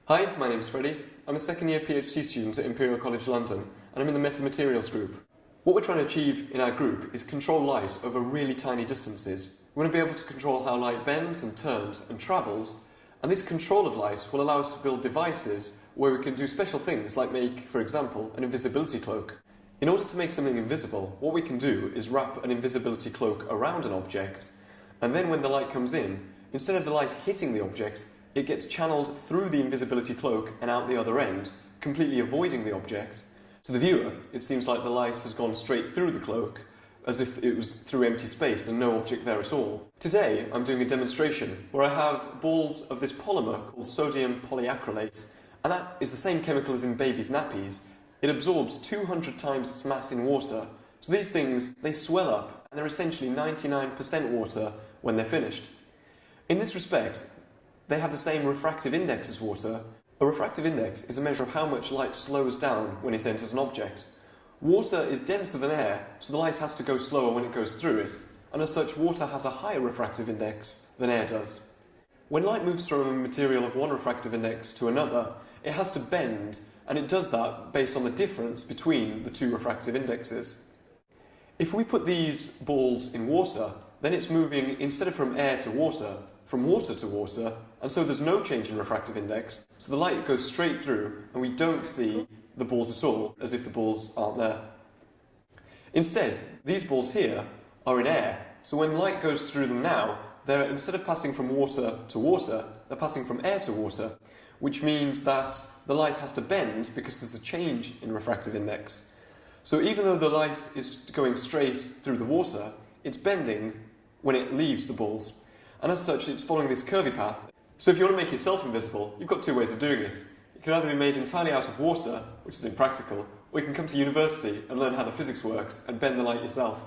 Hi, my name's Freddie. I'm a second year PhD student at Imperial College London, and I'm in the metamaterials group. What we're trying to achieve in our group is control light over really tiny distances. We want to be able to control how light bends and turns and travels, and this control of light will allow us to build devices where we can do special things like make, for example, an invisibility cloak. In order to make something invisible, what we can do is wrap an invisibility cloak around an object, and then when the light comes in, instead of the light hitting the object, it gets channeled through the invisibility cloak and out the other end, completely avoiding the object. To the viewer, it seems like the light has gone straight through the cloak, as if it was through empty space and no object there at all. Today, I'm doing a demonstration where I have balls of this polymer called sodium polyacrylate, and that is the same chemical as in babies' nappies. It absorbs 200 times its mass in water, so these things, they swell up, and they're essentially 99% water when they're finished. In this respect, they have the same refractive index as water. A refractive index is a measure of how much light slows down when it enters an object. Water is denser than air, so the light has to go slower when it goes through it, and as such water has a higher refractive index than air does. When light moves from a material of one refractive index to another, it has to bend, and it does that based on the difference between the two refractive indexes. If we put these balls in water, then it's moving, instead of from air to water, from water to water, and so there's no change in refractive index, so the light goes straight through and we don't see the balls at all, as if the balls aren't there. Instead, these balls here are in air, so when light goes through them now, they're, instead of passing from water to water, they're passing from air to water, which means that the light has to bend because there's a change in refractive index. So even though the light is going straight through the water, it's bending when it leaves the balls. And as such, it's following this curvy path. So if you want to make yourself invisible, you've got two ways of doing it. You can either be made entirely out of water, which is impractical, or you can come to university and learn how the physics works and bend the light yourself.